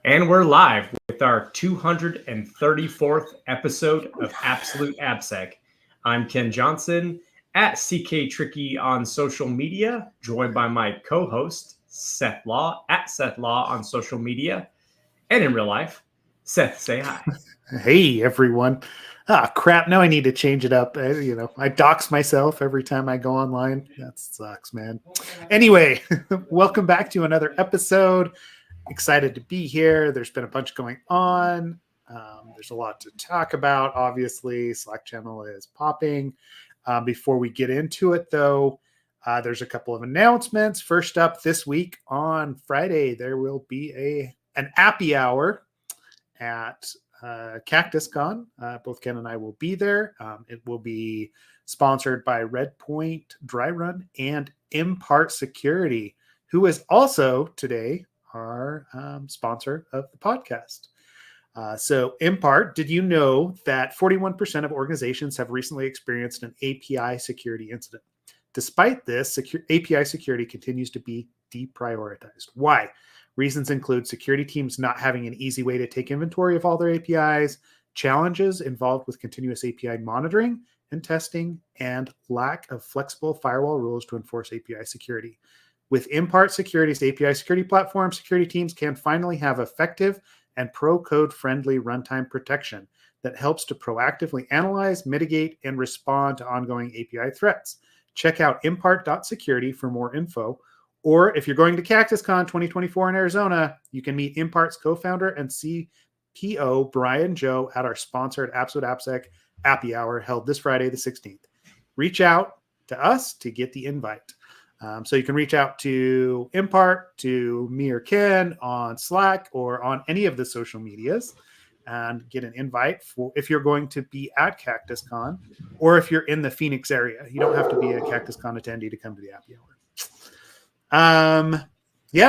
And we're live with our 234th episode of Absolute AppSec. I'm Ken Johnson at CK Tricky on social media, joined by my co-host, Seth Law, at Seth Law on social media. And in real life, Seth, say hi. Hey, everyone. Crap. Now I need to change it up. I dox myself every time I go online. That sucks, man. Anyway, welcome back to another episode. Excited to be here. There's been a bunch going on. There's a lot to talk about. Obviously, Slack channel is popping. Before we get into it, though, there's a couple of announcements. First up, this week on Friday, there will be an appy hour at CactusCon. Both Ken and I will be there. It will be sponsored by Redpoint Dry Run and Impart Security, who is also today our sponsor of the podcast. So Impart, did you know that 41% of organizations have recently experienced an API security incident? Despite this, API security continues to be deprioritized. Why? Reasons include security teams not having an easy way to take inventory of all their APIs, challenges involved with continuous API monitoring and testing, and lack of flexible firewall rules to enforce API security. With Impart Security's API security platform, security teams can finally have effective and pro-code friendly runtime protection that helps to proactively analyze, mitigate, and respond to ongoing API threats. Check out impart.security for more info. Or if you're going to CactusCon 2024 in Arizona, you can meet Impart's co-founder and CPO, Brian Joe, at our sponsored Absolute AppSec Appy Hour held this Friday, the 16th. Reach out to us to get the invite. So you can reach out to Impart, to me or Ken on Slack or on any of the social medias and get an invite for if you're going to be at CactusCon or if you're in the Phoenix area. You don't have to be a CactusCon attendee to come to the Appy Hour.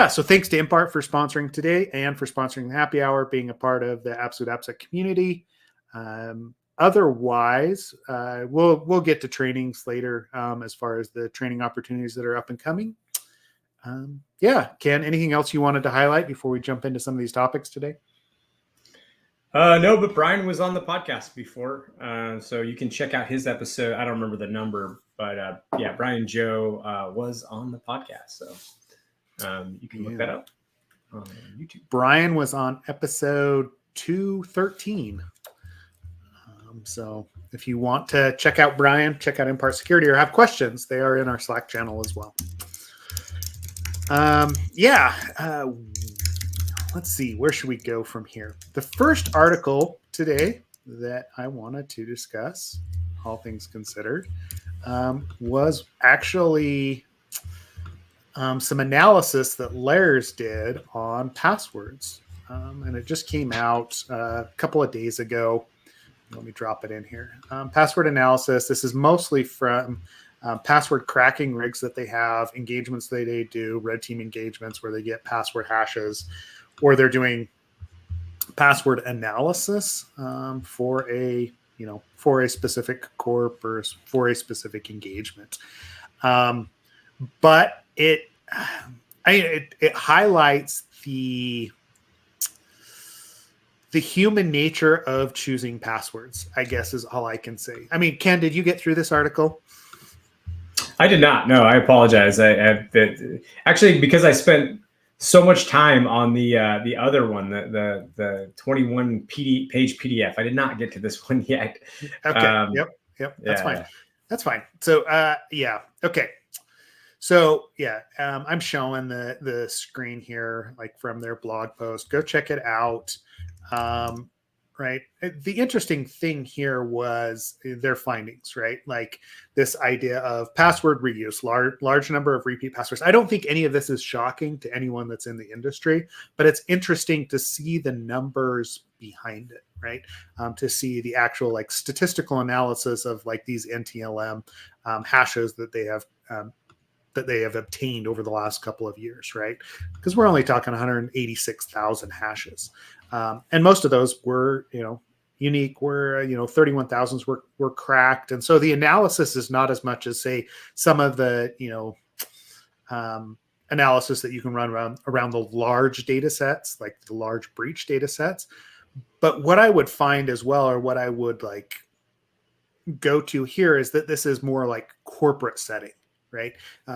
So thanks to Impart for sponsoring today and for sponsoring the Happy Hour, being a part of the Absolute AppSec community. Otherwise, we'll get to trainings later as far as the training opportunities that are up and coming. Ken, anything else you wanted to highlight before we jump into some of these topics today? No, but Brian was on the podcast before, so you can check out his episode. I don't remember the number, but Brian Joe was on the podcast, so you can look that up on YouTube. Brian was on episode 213. So if you want to check out Brian, check out Impart Security, or have questions, they are in our Slack channel as well. Let's see, where should we go from here? The first article today that I wanted to discuss, all things considered, was actually some analysis that Lares did on passwords. And it just came out a couple of days ago. Let me drop it in here. Password analysis. This is mostly from password cracking rigs that they have, engagements that they do, red team engagements where they get password hashes, or they're doing password analysis for a specific corp or for a specific engagement. But it highlights the human nature of choosing passwords, I guess, is all I can say. I mean, Ken, did you get through this article? I did not. No, I apologize. Actually, because I spent so much time on the other one, the 21 page PDF. I did not get to this one yet. Okay. Yep. That's fine. That's fine. So, okay. So, I'm showing the screen here, like from their blog post. Go check it out. Right. The interesting thing here was their findings, right? Like this idea of password reuse, large number of repeat passwords. I don't think any of this is shocking to anyone that's in the industry, but it's interesting to see the numbers behind it, right? To see the actual like statistical analysis of like these NTLM hashes that they have obtained over the last couple of years, right? Because we're only talking 186,000 hashes. And most of those were, unique, where 31,000s were cracked, and so the analysis is not as much as say some of the analysis that you can run around the large data sets, like the large breach data sets. But what I would find as well, or what I would like go to here, is that this is more like corporate setting, right?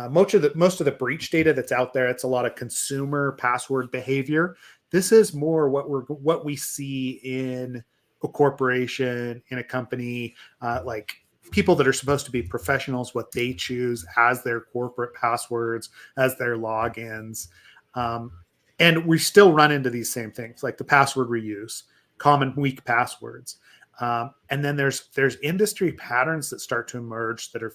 Most of the breach data that's out there, it's a lot of consumer password behavior. This is more what we see in a corporation, in a company, like people that are supposed to be professionals, what they choose as their corporate passwords, as their logins. And we still run into these same things, like the password reuse, common weak passwords. And then there's industry patterns that start to emerge that are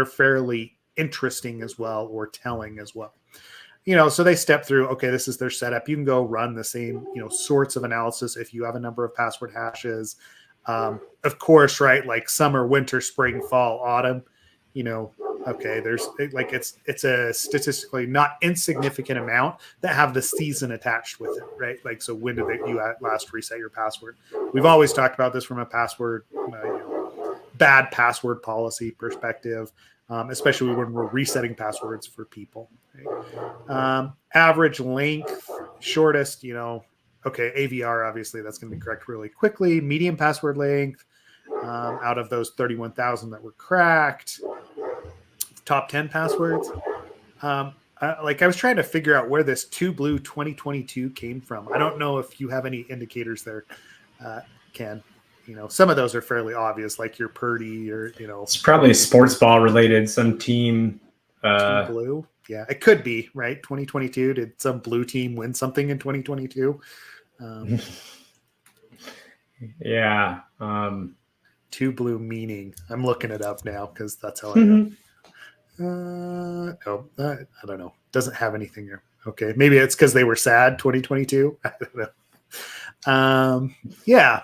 fairly interesting as well, or telling as well. So they step through, okay, this is their setup. You can go run the same, sorts of analysis if you have a number of password hashes. Of course, right? Like summer, winter, spring, fall, autumn, okay, there's like, it's a statistically not insignificant amount that have the season attached with it, right? Like, so when did you last reset your password? We've always talked about this from a password, bad password policy perspective, especially when we're resetting passwords for people. Right? Average length, shortest, okay, AVR, obviously that's going to be correct really quickly. Medium password length, out of those 31,000 that were cracked. Top 10 passwords. I was trying to figure out where this 2Blue 2022 came from. I don't know if you have any indicators there, Ken. Some of those are fairly obvious, like your Purdy or, It's probably sports ball related, some team. 2Blue. Yeah, it could be, right? 2022. Did some blue team win something in 2022? Yeah. 2Blue meaning. I'm looking it up now because that's how I know. I don't know. Doesn't have anything here. Okay, maybe it's because they were sad 2022. I don't know. Yeah.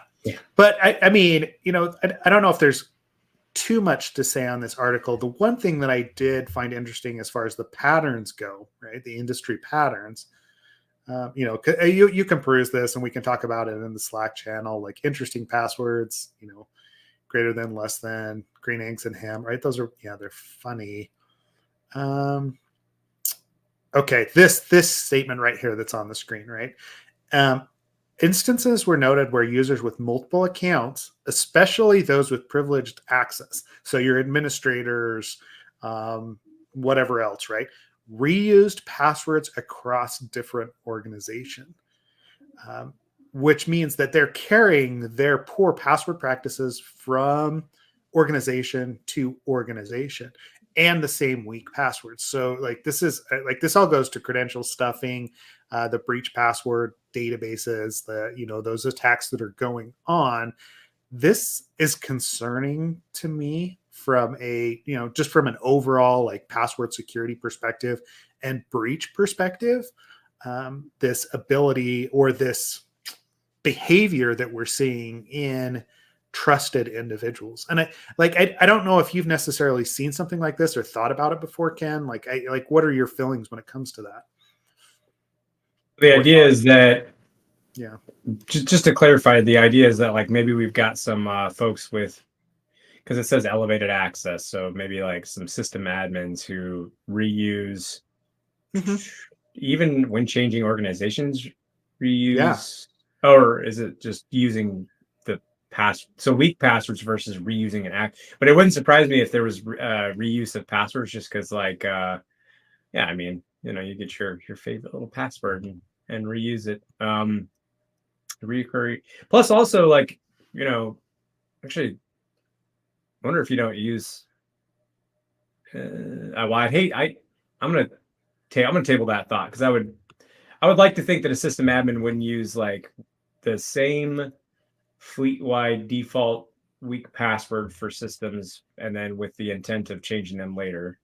But I mean, I don't know if there's too much to say on this article. The one thing that I did find interesting as far as the patterns go, right? The industry patterns. You can peruse this, and we can talk about it in the Slack channel. Like interesting passwords, greater than, less than, green eggs and ham, right? Those are they're funny. Okay, this statement right here that's on the screen, right? Instances were noted where users with multiple accounts, especially those with privileged access, so your administrators, whatever else, right, reused passwords across different organizations, which means that they're carrying their poor password practices from organization to organization, and the same weak passwords. So like this all goes to credential stuffing, the breach password databases, those attacks that are going on. This is concerning to me from just from an overall like password security perspective and breach perspective. This ability or this behavior that we're seeing in trusted individuals. And I don't know if you've necessarily seen something like this or thought about it before, Ken. What are your feelings when it comes to that? The idea is that, yeah, just to clarify, the idea is that like maybe we've got some folks with, because it says elevated access, so maybe like some system admins who reuse, even when changing organizations, reuse, or is it just using the so weak passwords versus reusing an act? But it wouldn't surprise me if there was reuse of passwords, just because like I mean, you get your favorite little password and reuse it. Recurring. Plus also like, actually I wonder if you don't use I'm gonna table that thought, because I would like to think that a system admin wouldn't use like the same fleet-wide default weak password for systems and then with the intent of changing them later.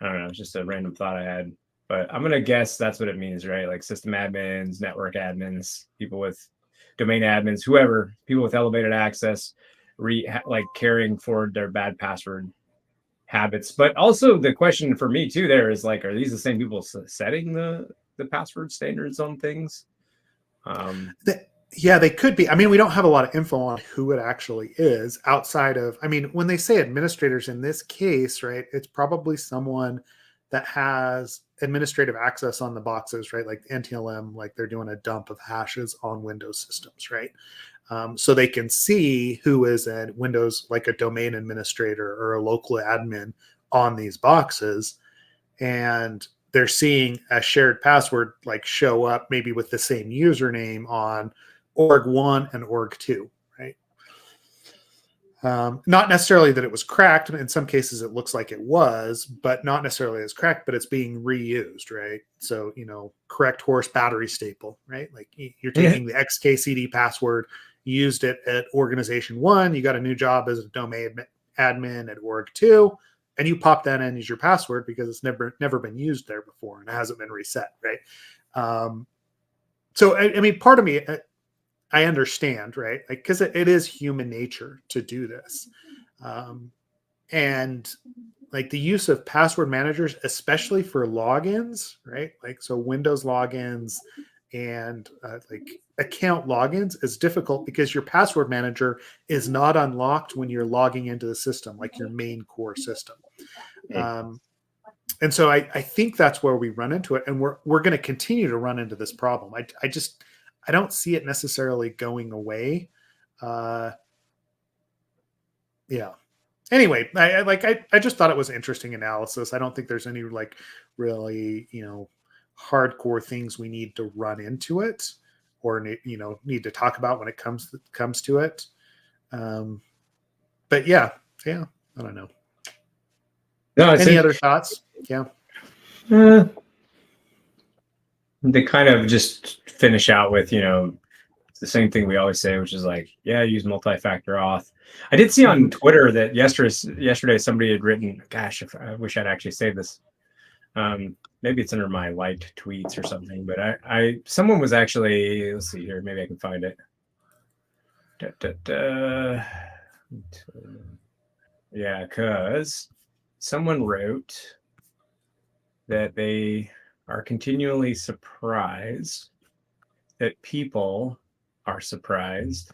I don't know, it's just a random thought I had, but I'm gonna guess that's what it means, right? Like system admins, network admins, people with domain admins, whoever, people with elevated access, like carrying forward their bad password habits. But also the question for me too there is like, are these the same people setting the password standards on things? Yeah, they could be. I mean, we don't have a lot of info on who it actually is outside of, I mean, when they say administrators in this case, right, it's probably someone that has administrative access on the boxes, right? Like NTLM, like they're doing a dump of hashes on Windows systems, right? So they can see who is a Windows, like a domain administrator or a local admin on these boxes. And they're seeing a shared password like show up maybe with the same username on org1 and org2, right? Not necessarily that it was cracked. In some cases, it looks like it was, but not necessarily as cracked, but it's being reused, right? So, correct horse battery staple, right? Like you're taking the XKCD password, you used it at organization 1, you got a new job as a domain admin at org2, and you pop that in as your password because it's never been used there before and it hasn't been reset, right? So, I mean, part of me, I understand, right? Like, because it is human nature to do this. And like the use of password managers, especially for logins, right? Like, so Windows logins and like account logins is difficult because your password manager is not unlocked when you're logging into the system, like your main core system. And so I think that's where we run into it. And we're going to continue to run into this problem. I don't see it necessarily going away. Yeah. Anyway, I just thought it was interesting analysis. I don't think there's any like really, hardcore things we need to run into it or, need to talk about when it comes to it. But yeah, I don't know. No, any other thoughts? Yeah. They kind of just finish out with, the same thing we always say, which is like, yeah, use multi-factor auth. I did see on Twitter that yesterday somebody had written, gosh, I wish I'd actually saved this. Maybe it's under my liked tweets or something, but someone was actually, let's see here, maybe I can find it. Yeah, because someone wrote that they are continually surprised that people are surprised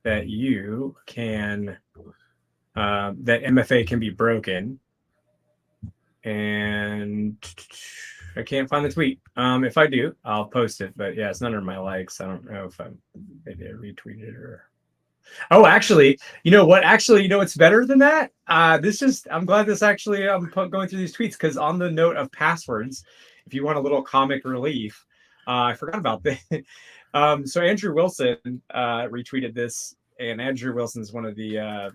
that you can, that MFA can be broken. And I can't find the tweet. If I do, I'll post it. But yeah, it's not under my likes. I don't know if maybe I retweeted it or. Oh, actually, you know what? Actually, what's better than that? I'm glad this actually, I'm going through these tweets because on the note of passwords, if you want a little comic relief, I forgot about this. So Andrew Wilson retweeted this, and Andrew Wilson is one of the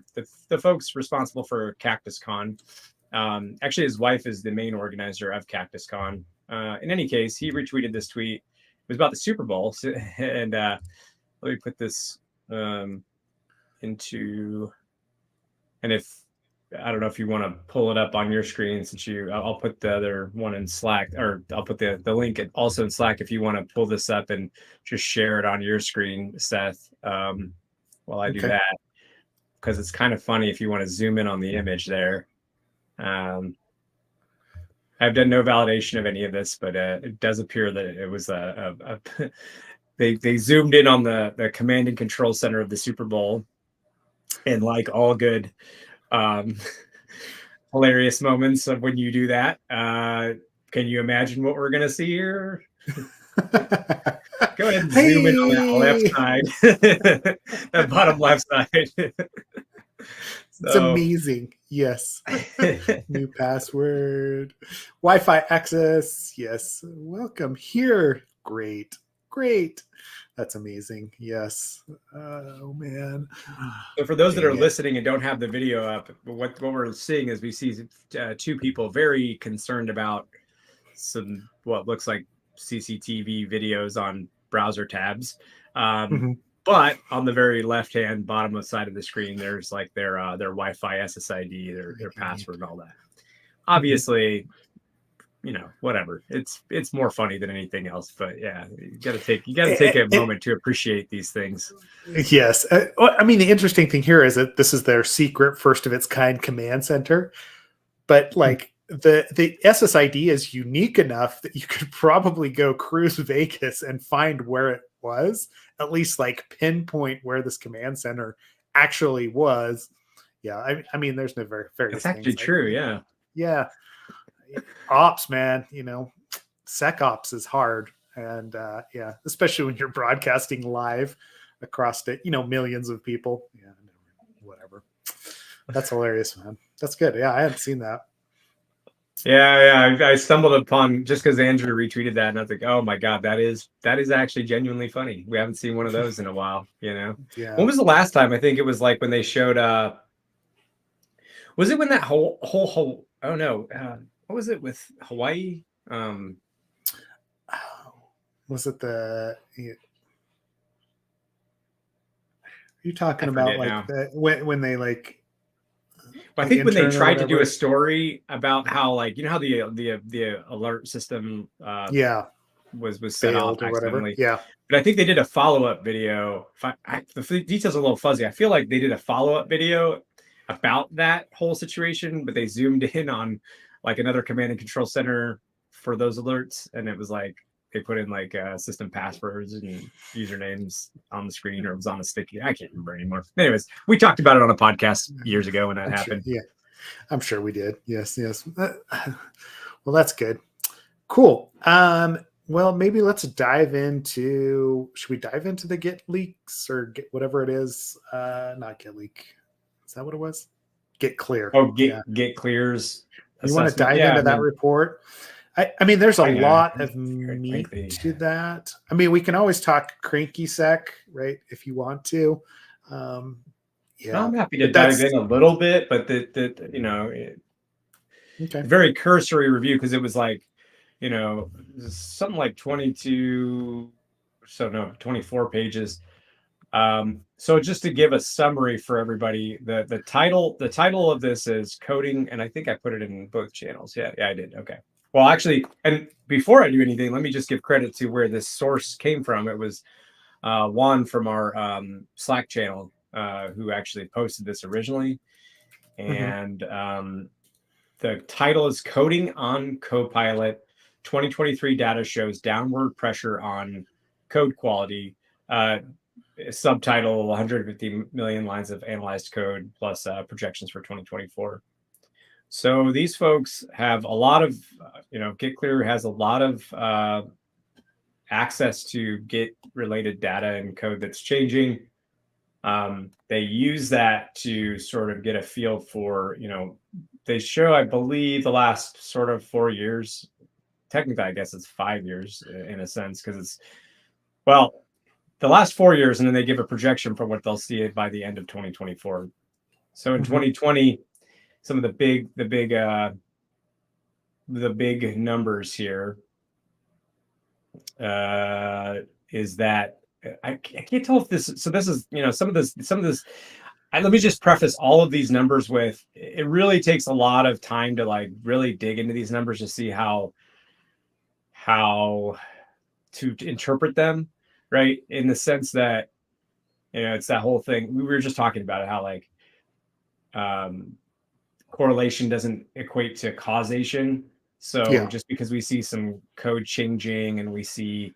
folks responsible for CactusCon. Actually, his wife is the main organizer of CactusCon. In any case, he retweeted this tweet. It was about the Super Bowl, and let me put this into, and if I don't know if you want to pull it up on your screen, since I'll put the other one in Slack, or I'll put the link also in Slack if you want to pull this up and just share it on your screen, Seth, while I do that, because it's kind of funny if you want to zoom in on the image there. I've done no validation of any of this, but it does appear that it was they zoomed in on the command and control center of the Super Bowl, and like all good hilarious moments of when you do that, can you imagine what we're gonna see here? Go ahead and zoom in on that left side, that bottom left side. It's amazing. Yes. New password. Wi-Fi access. Yes. Welcome here. Great. That's amazing. Yes. Oh man. So for those that are listening and don't have the video up, what we're seeing is we see two people very concerned about some what looks like CCTV videos on browser tabs. But on the very left-hand bottom side of the screen, there's like their Wi-Fi SSID, their password, and all that. Obviously, whatever. It's more funny than anything else. But yeah, you got to take a moment to appreciate these things. Yes, I mean the interesting thing here is that this is their secret, first of its kind command center, but like the SSID is unique enough that you could probably go cruise Vegas and find where it was, at least like pinpoint where this command center actually was. Yeah, I mean, there's no various. That's actually true. Yeah. ops, man, sec ops is hard. And especially when you're broadcasting live across millions of people. Yeah, whatever. That's hilarious, man. That's good. Yeah, I hadn't seen that. Yeah. I stumbled upon just because Andrew retweeted that, and I was like, oh my God, that is actually genuinely funny. We haven't seen one of those in a while, Yeah. When was the last time? I think it was like when they showed was it when that whole oh no, what was it with Hawaii? Was it are you talking about like when they like I think when they tried to do a story about how, like, how the alert system was set off or whatever. Yeah, but I think they did a follow-up video. The details are a little fuzzy. I feel like they did a follow-up video about that whole situation, but they zoomed in on like another command and control center for those alerts, and it was like they put in like system passwords and usernames on the screen, or it was on a sticky. I can't remember anymore. Anyways, we talked about it on a podcast years ago when that happened. Sure, yeah, I'm sure we did. Yes. Well, that's good. Cool. Well, maybe let's dive into. Should we dive into the Git leaks or Git whatever it is? Not Git leak. Is that what it was? GitClear. Oh, GitClear's. You want to dive into that report? I mean, there's a lot of meat to that. I mean, we can always talk cranky sec, right? If you want to. Yeah, I'm happy to dive in a little bit, but very cursory review, because it was like, something like 24 pages. So just to give a summary for everybody, the title of this is coding, and I think I put it in both channels. Yeah, I did. Okay. Well, actually, and before I do anything, let me just give credit to where this source came from. It was Juan from our Slack channel who actually posted this originally. And the title is Coding on Copilot. 2023 data shows downward pressure on code quality. Subtitle 150 million lines of analyzed code plus projections for 2024. So these folks have a lot of, GitClear has a lot of access to Git related data and code that's changing. They use that to sort of get a feel for, they show, I believe, the last sort of 4 years. Technically, I guess it's 5 years in a sense, because it's, well, the last 4 years, and then they give a projection for what they'll see by the end of 2024. So in 2020, some of the big numbers here is that I can't tell if this. So this is, some of this. Let me just preface all of these numbers with, it really takes a lot of time to like really dig into these numbers to see how to interpret them, right? In the sense that, it's that whole thing we were just talking about, how like correlation doesn't equate to causation. So just because we see some code changing and we see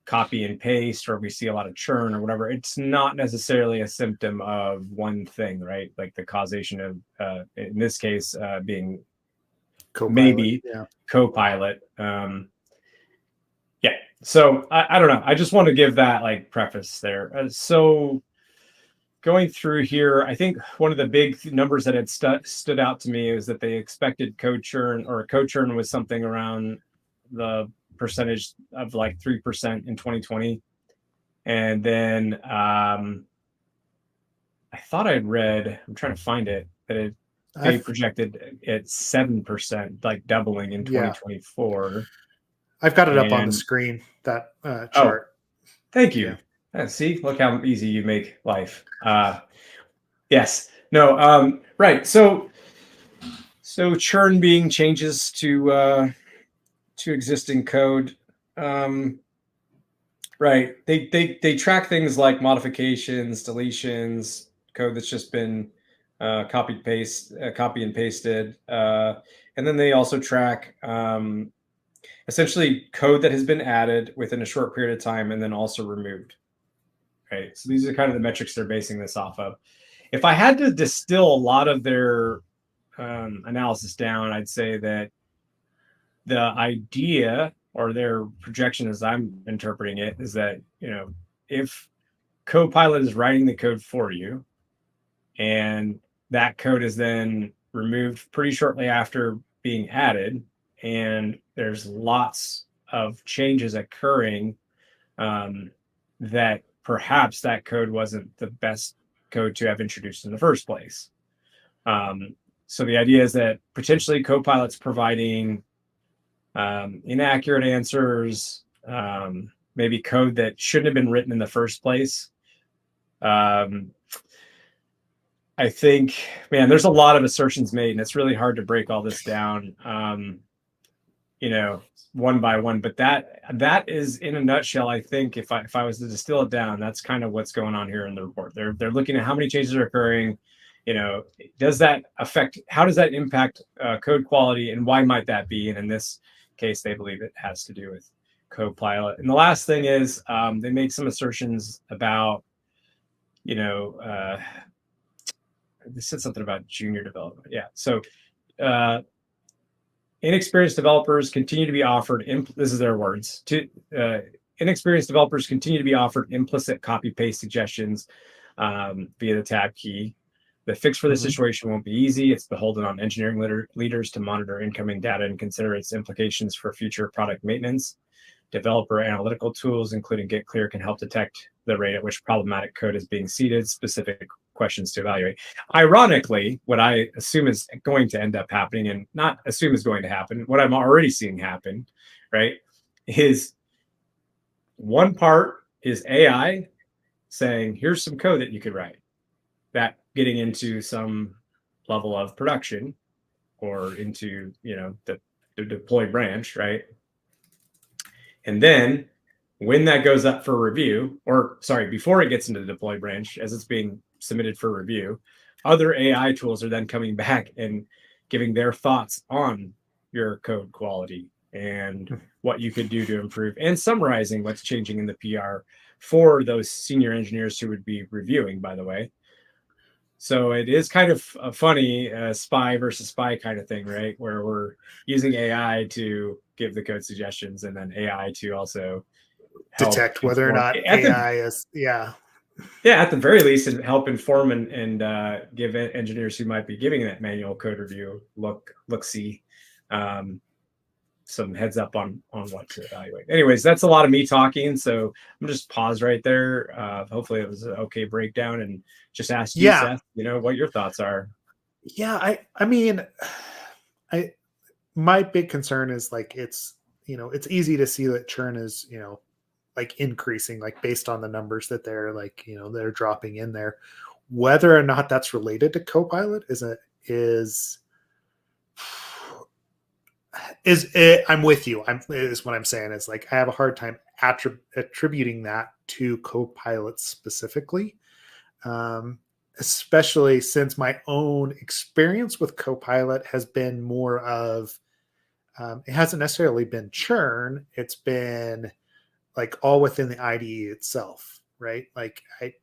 copy and paste, or we see a lot of churn or whatever, it's not necessarily a symptom of one thing, right? Like the causation of, in this case, being Copilot, Copilot. So I don't know. I just want to give that like preface there. So going through here, I think one of the big numbers that had stood out to me is that they expected code churn was something around the percentage of like 3% in 2020. And then I thought I'd read, I'm trying to find it, that they projected at 7%, like doubling in 2024. I've got it up on the screen, that chart. Oh, thank you. See, look how easy you make life. Yes. No. Right. So churn being changes to existing code. Right. They track things like modifications, deletions, code that's just been copy and pasted, and then they also track essentially code that has been added within a short period of time and then also removed. Right. So these are kind of the metrics they're basing this off of. If I had to distill a lot of their analysis down, I'd say that the idea or their projection, as I'm interpreting it, is that, if Copilot is writing the code for you, and that code is then removed pretty shortly after being added, and there's lots of changes occurring, that perhaps that code wasn't the best code to have introduced in the first place. So the idea is that potentially Copilot's providing inaccurate answers, maybe code that shouldn't have been written in the first place. I think, man, there's a lot of assertions made, and it's really hard to break all this down, one by one. But that is, in a nutshell, I think, if I was to distill it down, that's kind of what's going on here in the report. They're looking at how many changes are occurring. Does that affect? How does that impact code quality, and why might that be? And in this case, they believe it has to do with Copilot. And the last thing is, they make some assertions about, they said something about junior development. Yeah. So inexperienced developers continue to be offered, this is their words, inexperienced developers continue to be offered implicit copy-paste suggestions via the tab key. The fix for this situation won't be easy. It's beholden on engineering leaders to monitor incoming data and consider its implications for future product maintenance. Developer analytical tools, including GitClear, can help detect the rate at which problematic code is being seeded, specific questions to evaluate. Ironically, what I assume is going to end up happening, and not assume is going to happen, what I'm already seeing happen, right, is one part is AI saying, here's some code that you could write. That getting into some level of production or into, the deploy branch, right? And then when that goes up for review, or sorry, before it gets into the deploy branch, as it's being submitted for review, other AI tools are then coming back and giving their thoughts on your code quality and what you could do to improve, and summarizing what's changing in the PR for those senior engineers who would be reviewing, by the way. So it is kind of a funny spy versus spy kind of thing, right? Where we're using AI to give the code suggestions, and then AI to also detect whether or not AI is, yeah, at the very least, help inform and give engineers who might be giving that manual code review see some heads up on what to evaluate. Anyways, that's a lot of me talking, so I'm just pause right there. Hopefully it was an okay breakdown, and just ask you, Seth, what your thoughts are. Yeah, I mean, my big concern is like, it's easy to see that churn is, like increasing, like based on the numbers that they're like, they're dropping in there. Whether or not that's related to Copilot I'm with you. Is what I'm saying. Is like, I have a hard time attributing that to Copilot specifically, especially since my own experience with Copilot has been more of, it hasn't necessarily been churn. It's been like all within the IDE itself, right? Like I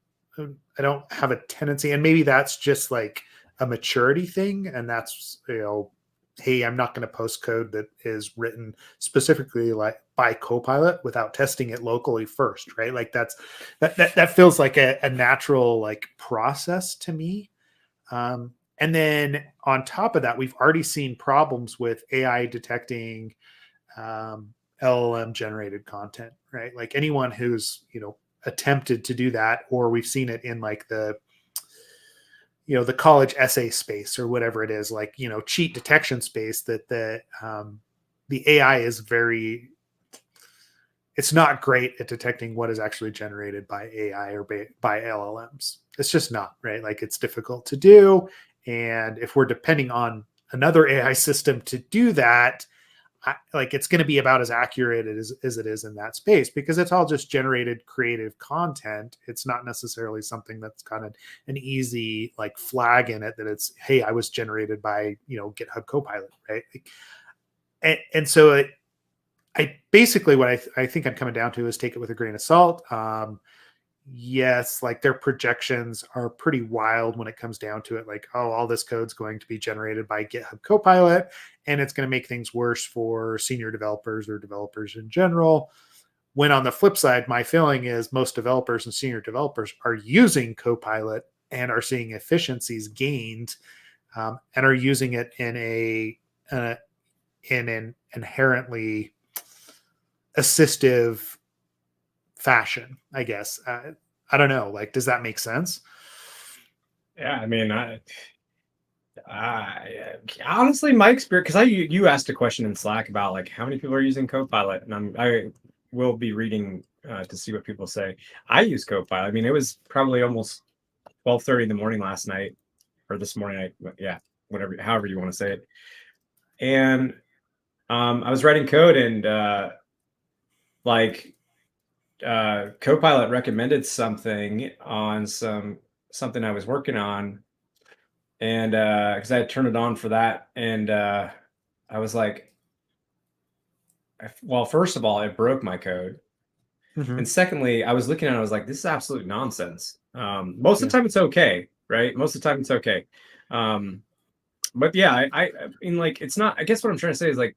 don't have a tendency, and maybe that's just like a maturity thing, and that's, hey, I'm not going to post code that is written specifically like by Copilot without testing it locally first, right? Like that feels like a natural like process to me. And then on top of that, we've already seen problems with AI detecting LLM generated content, right? Like anyone who's, attempted to do that, or we've seen it in like the college essay space or whatever it is, like, cheat detection space, that the AI is it's not great at detecting what is actually generated by AI or by LLMs. It's just not, right? Like, it's difficult to do. And if we're depending on another AI system to do that, like, it's going to be about as accurate as it is in that space, because it's all just generated creative content. It's not necessarily something that's got an easy like flag in it that it's, hey, I was generated by, GitHub Copilot, right? And so I basically, what I think I'm coming down to is take it with a grain of salt. yes, like their projections are pretty wild when it comes down to it. Like, oh, all this code's going to be generated by GitHub Copilot, and it's going to make things worse for senior developers or developers in general. When on the flip side, my feeling is most developers and senior developers are using Copilot and are seeing efficiencies gained, and are using it in an inherently assistive fashion, I guess. I don't know. Like, does that make sense? Yeah, I mean, honestly, my experience, because you asked a question in Slack about like how many people are using Copilot, and I will be reading to see what people say. I use Copilot. I mean, it was probably almost 12:30 in the morning last night, or this morning. Yeah, whatever, however you want to say it. And I was writing code, and Copilot recommended something on something I was working on, and because I had turned it on for that, and I was like, well, first of all, it broke my code, and secondly, I was looking at it, I was like, this is absolute nonsense. Most of the time, it's okay, right? Most of the time, it's okay. But yeah, I mean, like, it's not. I guess what I'm trying to say is like,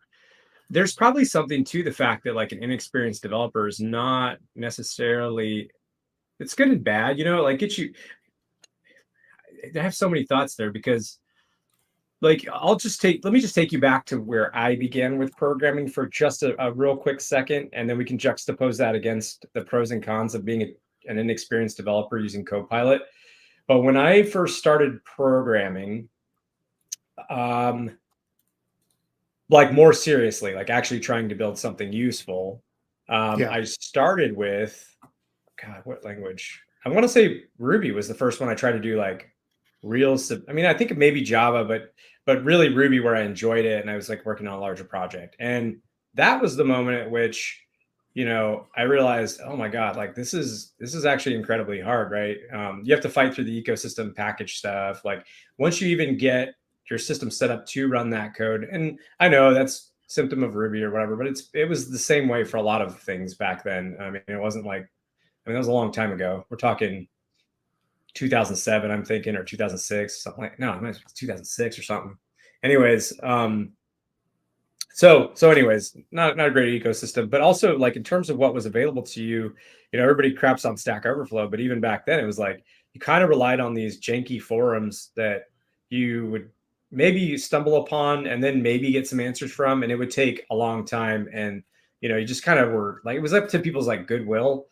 there's probably something to the fact that like an inexperienced developer is not necessarily. It's good and bad, like I have so many thoughts there because like let me just take you back to where I began with programming for just a real quick second, and then we can juxtapose that against the pros and cons of being an inexperienced developer using Copilot. But when I first started programming, like more seriously, like actually trying to build something useful, I started with, God, what language? I want to say Ruby was the first one I tried to do like I mean, I think maybe Java, but really Ruby, where I enjoyed it, and I was like working on a larger project. And that was the moment at which, I realized, oh my God, like this is actually incredibly hard, right? You have to fight through the ecosystem package stuff. Like once you even get your system set up to run that code, and I know that's symptom of Ruby or whatever, but it was the same way for a lot of things back then. I mean, it wasn't like, I mean, that was a long time ago. We're talking 2007, I'm thinking, or 2006, something like, no, it was 2006 or something. Anyways, so anyways, not a great ecosystem, but also like in terms of what was available to you, everybody craps on Stack Overflow, but even back then it was like you kind of relied on these janky forums that you would maybe stumble upon and then maybe get some answers from, and it would take a long time, and you just kind of were like, it was up to people's like goodwill.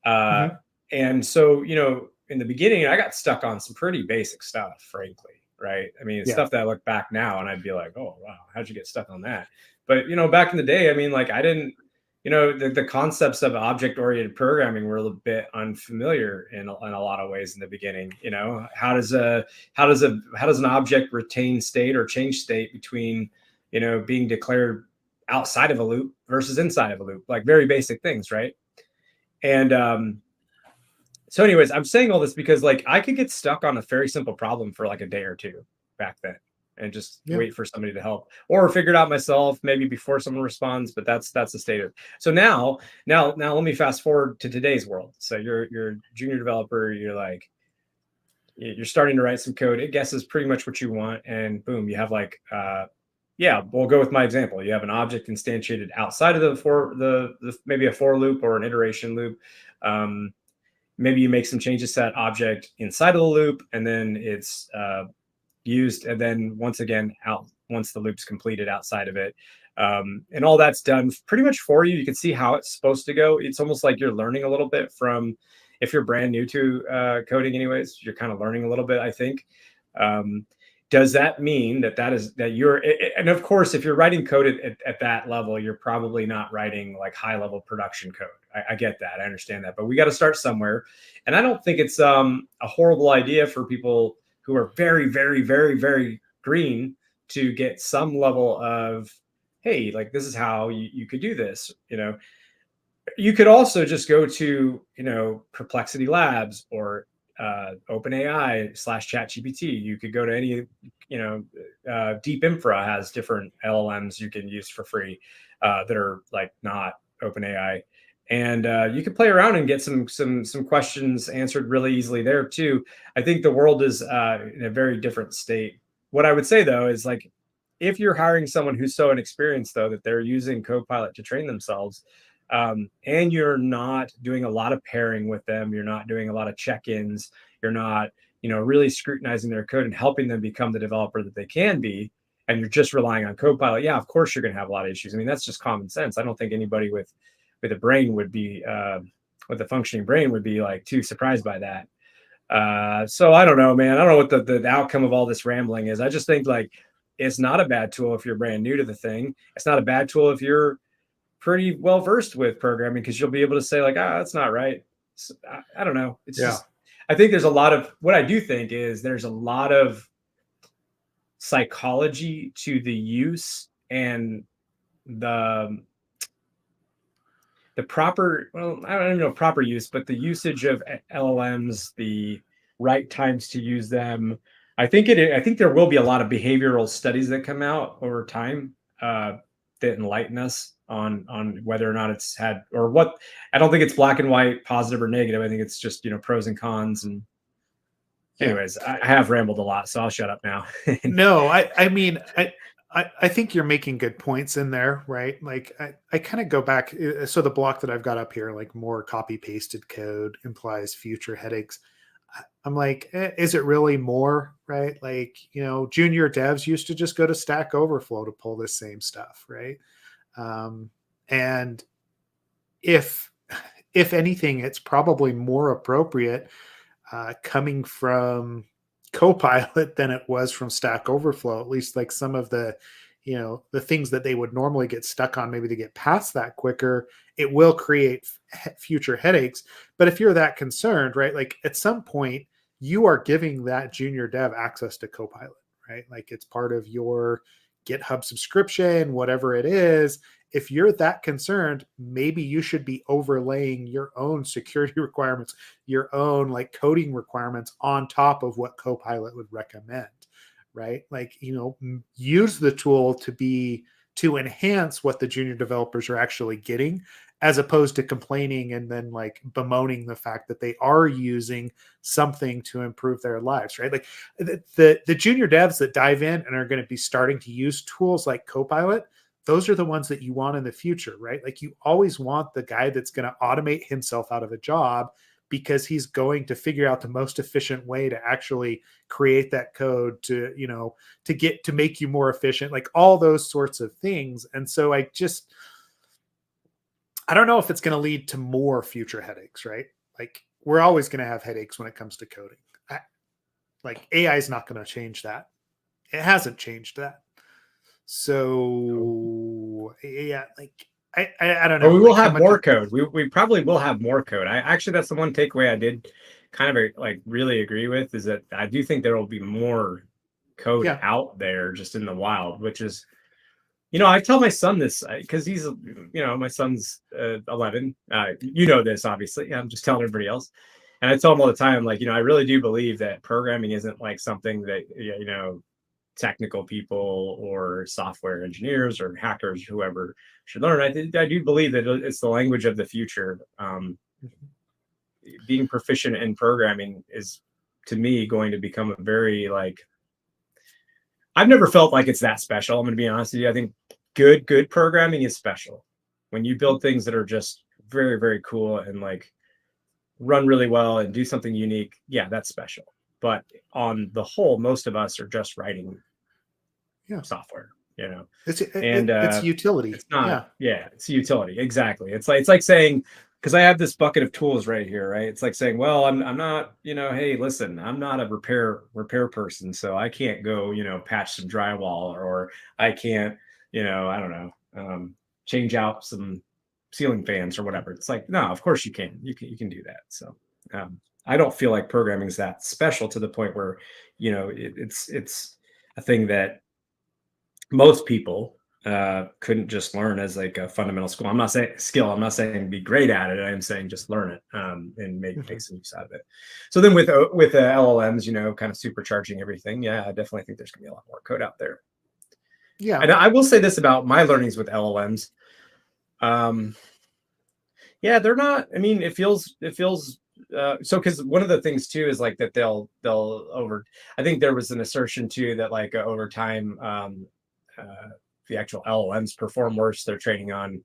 And so, in the beginning, I got stuck on some pretty basic stuff, frankly, right? I mean, it's stuff that I look back now and I'd be like, oh, wow, how'd you get stuck on that? But, back in the day, I mean, like I didn't, the concepts of object-oriented programming were a little bit unfamiliar in a lot of ways in the beginning. How does an object retain state or change state between, being declared outside of a loop versus inside of a loop, like very basic things, right? And so anyways, I'm saying all this because like I could get stuck on a very simple problem for like a day or two back then and just wait for somebody to help or figure it out myself, maybe before someone responds, but that's the state of it. So now let me fast forward to today's world. So you're a junior developer, you're starting to write some code. It guesses pretty much what you want, and boom, you have like we'll go with my example. You have an object instantiated outside of the maybe a for loop or an iteration loop. Maybe you make some changes to that object inside of the loop, and then it's used, and then once the loop's completed outside of it, and all that's done pretty much for you. You can see how it's supposed to go. It's almost like you're learning a little bit from, if you're brand new to coding anyways, you're kind of learning a little bit, I think. Does that mean that you're, and of course, if you're writing code at that level, you're probably not writing like high level production code. I get that. I understand that, but we got to start somewhere. And I don't think it's a horrible idea for people who are very, very, very, very green to get some level of, hey, like this is how you could do this. You could also just go to, Perplexity Labs or OpenAI / ChatGPT. You could go to any, Deep Infra has different LLMs you can use for free that are like not OpenAI. And you can play around and get some questions answered really easily there too. I think the world is in a very different state. What I would say though is like, if you're hiring someone who's so inexperienced though that they're using Copilot to train themselves, and you're not doing a lot of pairing with them, you're not doing a lot of check-ins, you're not really scrutinizing their code and helping them become the developer that they can be, and you're just relying on Copilot, yeah, of course you're going to have a lot of issues. I mean, that's just common sense. I don't think anybody with a brain would be with a functioning brain would be like too surprised by that. So I don't know, man. I don't know what the outcome of all this rambling is. I just think like it's not a bad tool if you're brand new to the thing. It's not a bad tool if you're pretty well versed with programming, because you'll be able to say like, that's not right. So, I don't know. It's just, I think there's a lot of, what I do think is there's a lot of psychology to the use and the proper, well, I don't even know proper use, but the usage of LLMs, the right times to use them. I think there will be a lot of behavioral studies that come out over time that enlighten us on whether or not it's had, or what. I don't think it's black and white, positive or negative. I think it's just pros and cons. And anyways, I have rambled a lot, so I'll shut up now. No, I mean, I think you're making good points in there, right? Like I kind of go back. So the block that I've got up here, like more copy pasted code implies future headaches. I'm like, is it really more, right? Like, junior devs used to just go to Stack Overflow to pull this same stuff, right? And if anything, it's probably more appropriate coming from Copilot than it was from Stack Overflow. At least like some of the the things that they would normally get stuck on, maybe to get past that quicker, it will create future headaches. But if you're that concerned, right, like at some point you are giving that junior dev access to Copilot, right? Like it's part of your GitHub subscription, whatever it is. If you're that concerned, maybe you should be overlaying your own security requirements, your own like coding requirements on top of what Copilot would recommend, right? Like, use the tool to enhance what the junior developers are actually getting, as opposed to complaining and then like bemoaning the fact that they are using something to improve their lives, right? Like the junior devs that dive in and are going to be starting to use tools like Copilot, those are the ones that you want in the future, right? Like you always want the guy that's going to automate himself out of a job, because he's going to figure out the most efficient way to actually create that code to make you more efficient, like all those sorts of things. And so I don't know if it's going to lead to more future headaches, right? Like we're always going to have headaches when it comes to coding. Like AI is not going to change that. It hasn't changed that. So yeah, like I don't know. But we will have more code. We probably will have more code. That's the one takeaway I did kind of like really agree with, is that I do think there will be more code out there just in the wild, which is, I tell my son this because he's, my son's 11. This, obviously. I'm just telling everybody else. And I tell him all the time, like, I really do believe that programming isn't like something that, technical people or software engineers or hackers, whoever, should learn. I do believe that it's the language of the future. Being proficient in programming is, to me, going to become a very I've never felt like it's that special. I'm going to be honest with you. I think good programming is special. When you build things that are just very, very cool and like run really well and do something unique, yeah, that's special. But on the whole, most of us are just writing software, It's utility. It's not, it's utility. Exactly. It's like saying, because I have this bucket of tools right here, right? It's like saying, well, I'm not, hey, listen, I'm not a repair person, so I can't go, patch some drywall, or I can't, I don't know, change out some ceiling fans or whatever. It's like, no, of course you can. You can do that. So I don't feel like programming is that special to the point where, it's a thing that most people couldn't just learn as like a fundamental skill. I'm not saying be great at it. I'm saying just learn it and make some use out of it. So then with LLMs, kind of supercharging everything. Yeah, I definitely think there's gonna be a lot more code out there. Yeah. And I will say this about my learnings with LLMs. Yeah, they're not. I mean, it feels so because one of the things too is like that they'll over. I think there was an assertion too that like over time, uh, the actual LLMs perform worse. They're training on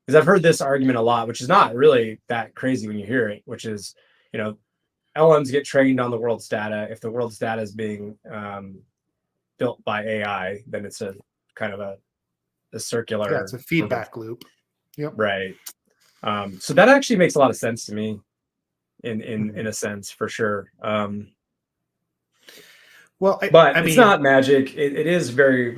because I've heard this argument a lot, which is not really that crazy when you hear it. Which is, you know, LLMs get trained on the world's data. If the world's data is being built by AI, then it's a kind of a Yeah, it's circular a sort of feedback loop. Yep. right. So that actually makes a lot of sense to me Mhm. in a sense for sure. Well, But I it's mean, not magic. It is very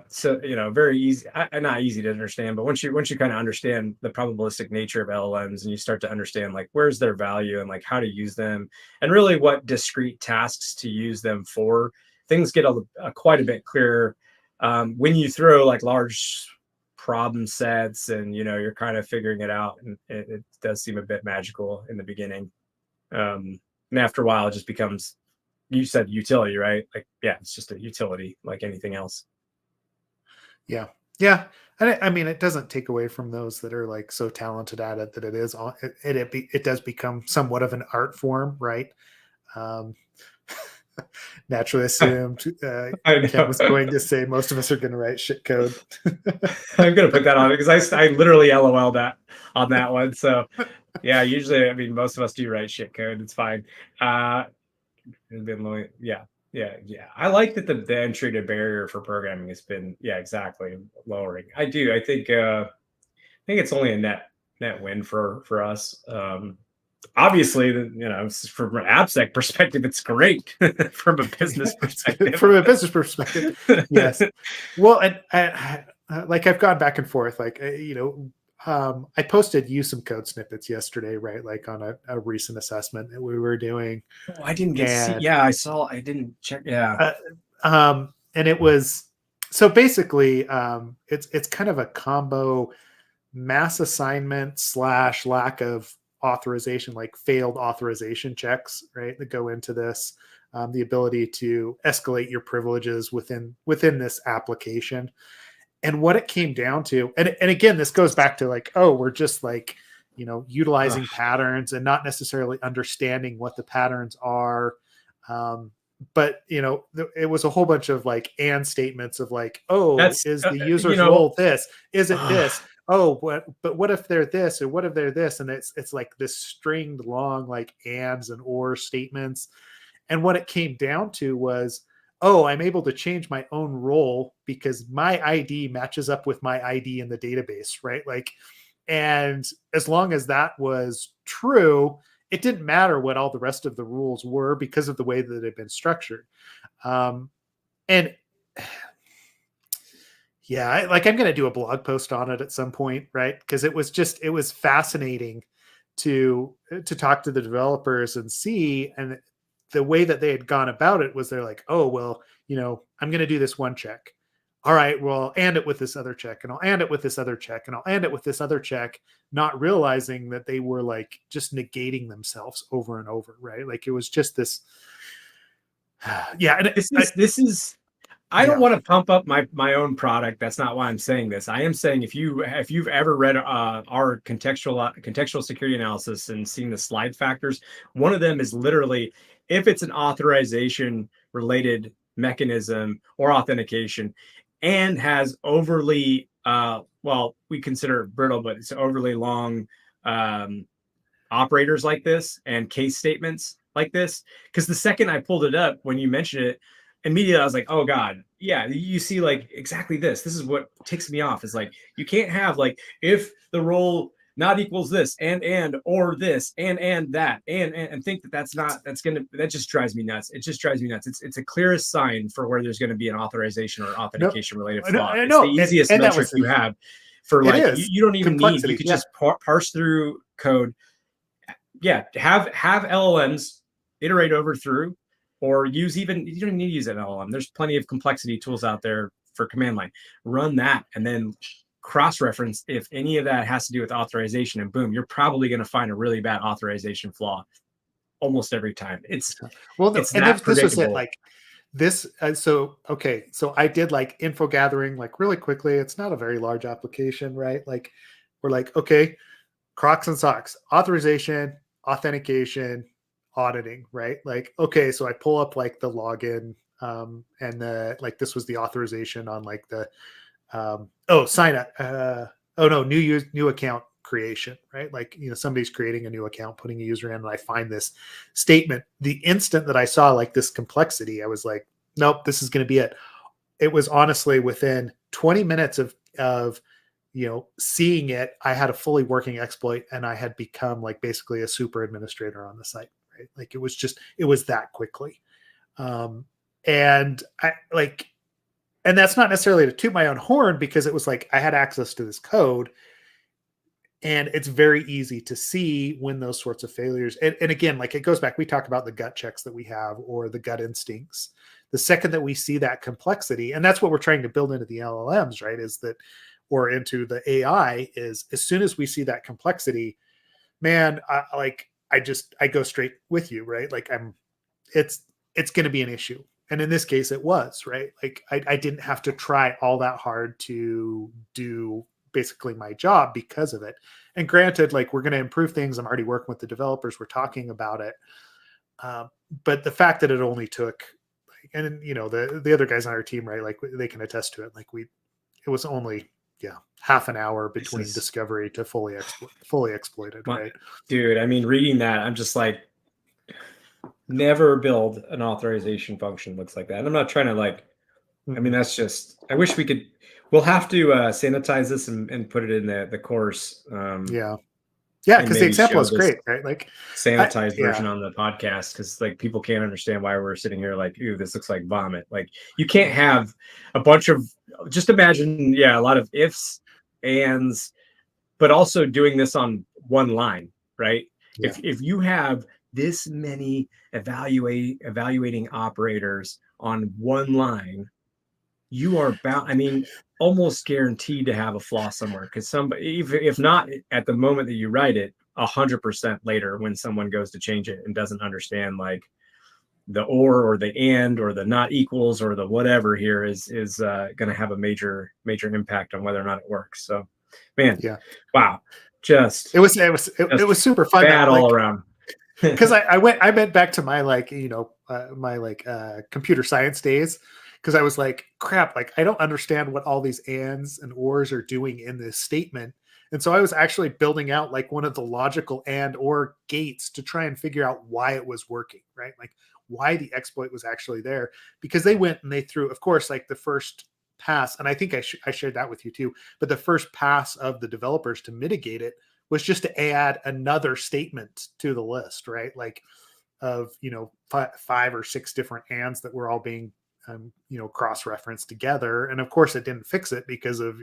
so very easy. Not easy to understand, but once you kind of understand the probabilistic nature of LLMs and you start to understand like where's their value and like how to use them and really what discrete tasks to use them for, things get quite a bit clearer when you throw like large problem sets and you're kind of figuring it out, and it does seem a bit magical in the beginning. And after a while, it just becomes, you said utility, right? Like, yeah, it's just a utility like anything else. yeah, yeah. And I mean, it doesn't take away from those that are like so talented at it that it is it does become somewhat of an art form, right? Um, naturally assumed. I Ken know. was going to say most of us are going to write shit code. I'm gonna put that on it because I literally LOL that on that one. So yeah, usually I mean most of us do write shit code. It's fine. Yeah, yeah. I like that the entry to barrier for programming has been, yeah, exactly, lowering. I do. I think it's only a net win for us. Obviously, from an AppSec perspective, it's great. From a business perspective. From a business perspective, yes. Well, and like I've gone back and forth. Like I posted you some code snippets yesterday, right? Like on a recent assessment that we were doing, Oh, I didn't get to see. and Yeah, I saw. I didn't check. Yeah. uh, and it was so basically it's kind of a combo mass assignment slash lack of authorization, like failed authorization checks, right, that go into this. The ability to escalate your privileges within this application, and what it came down to, and again, this goes back to like, oh, we're just like Ugh. utilizing patterns and not necessarily understanding what the patterns are. Um, but it was a whole bunch of like and statements of like, oh, That's is the user's role this, is it ugh. this, oh, but what if they're this or what if they're this, and it's like this stringed long like ands and or statements. And what it came down to was, oh, I'm able to change my own role because my ID matches up with my ID in the database, right? Like, and as long as that was true, it didn't matter what all the rest of the rules were because of the way that it had been structured. And yeah, I'm going to do a blog post on it at some point, right? Because it was fascinating to talk to the developers and see, and the way that they had gone about it was they're like, oh, well, I'm going to do this one check. All right, well, I'll and it with this other check, and I'll and it with this other check, and I'll and it with this other check, not realizing that they were like just negating themselves over and over, right? Like it was just this, yeah, and This is I don't yeah, want to pump up my own product. That's not why I'm saying this. I am saying if you've ever read our contextual security analysis and seen the slide factors, one of them is literally if it's an authorization related mechanism or authentication and has overly well, we consider it brittle, but it's overly long um, operators like this and case statements like this. Because the second I pulled it up, when you mentioned it, immediately I was like, oh God, yeah, you see like exactly this. This is what ticks me off is like, you can't have like, if the role not equals this and or this and that and think that that just drives me nuts. It just drives me nuts. It's a clearest sign for where there's going to be an authorization or no, authentication related I know, flaw. I It's the know. easiest And that metric was you have for it like, you, is you don't even need, you complexity, could yeah. just parse through code. Yeah, have LLMs iterate over through, or use, even you don't even need to use an LLM. There's plenty of complexity tools out there for command line. Run that and then cross-reference if any of that has to do with authorization, and boom, you're probably going to find a really bad authorization flaw almost every time. It's Well, no, it's and that this was it. predictable. Like this, so okay, so I did like info gathering, like really quickly. It's not a very large application, right? Like we're like, okay, Crocs and socks, authorization, authentication, auditing, right? Like, okay, so I pull up like the login, and the, like, this was the authorization on like the, sign up. New account creation, right? Like, somebody's creating a new account, putting a user in, and I find this statement. The instant that I saw like this complexity, I was like, nope, this is going to be it. It was honestly within 20 minutes of seeing it, I had a fully working exploit, and I had become like basically a super administrator on the site, right? Like, it was that quickly. And and that's not necessarily to toot my own horn, because it was like I had access to this code, and it's very easy to see when those sorts of failures. And again, like, it goes back, we talk about the gut checks that we have, or the gut instincts. The second that we see that complexity, and that's what we're trying to build into the LLMs, right? Is that, or into the AI, is as soon as we see that complexity, man, I go straight with you, right? Like, it's going to be an issue. And in this case, it was, right? Like, I didn't have to try all that hard to do basically my job because of it. And granted, like, we're going to improve things. I'm already working with the developers. We're talking about it. But the fact that it only took, and the other guys on our team, right? Like, they can attest to it. Like, it was only, half an hour between discovery to fully exploited, right? Dude, I mean, reading that, I'm just like, never build an authorization function looks like that. And I'm not trying to like, I mean, that's just, I wish we could, we'll have to sanitize this and put it in the course. Because the example is great, right? Like, sanitized version on the podcast, because like people can't understand why we're sitting here like, ew, this looks like vomit. Like, you can't have a bunch of, just imagine, a lot of ifs, ands, but also doing this on one line, right? Yeah. If you have this many evaluating operators on one line, you are bound, I mean, almost guaranteed to have a flaw somewhere, because somebody, if not at the moment that you write it, 100% later when someone goes to change it and doesn't understand like the or the and, or the not equals, or the whatever here is going to have a major impact on whether or not it works. So, man, wow, just it was super fun. Bad all around. Because I went back to my computer science days, because I was like, crap, like, I don't understand what all these ands and ors are doing in this statement. And so I was actually building out like one of the logical and or gates to try and figure out why it was working, right? Like, why the exploit was actually there, because they went and they threw, of course, like the first pass, and I think I shared that with you too, but the first pass of the developers to mitigate it was just to add another statement to the list, right? Like, of 5 or 6 different ands that were all being cross-referenced together. And of course it didn't fix it, because of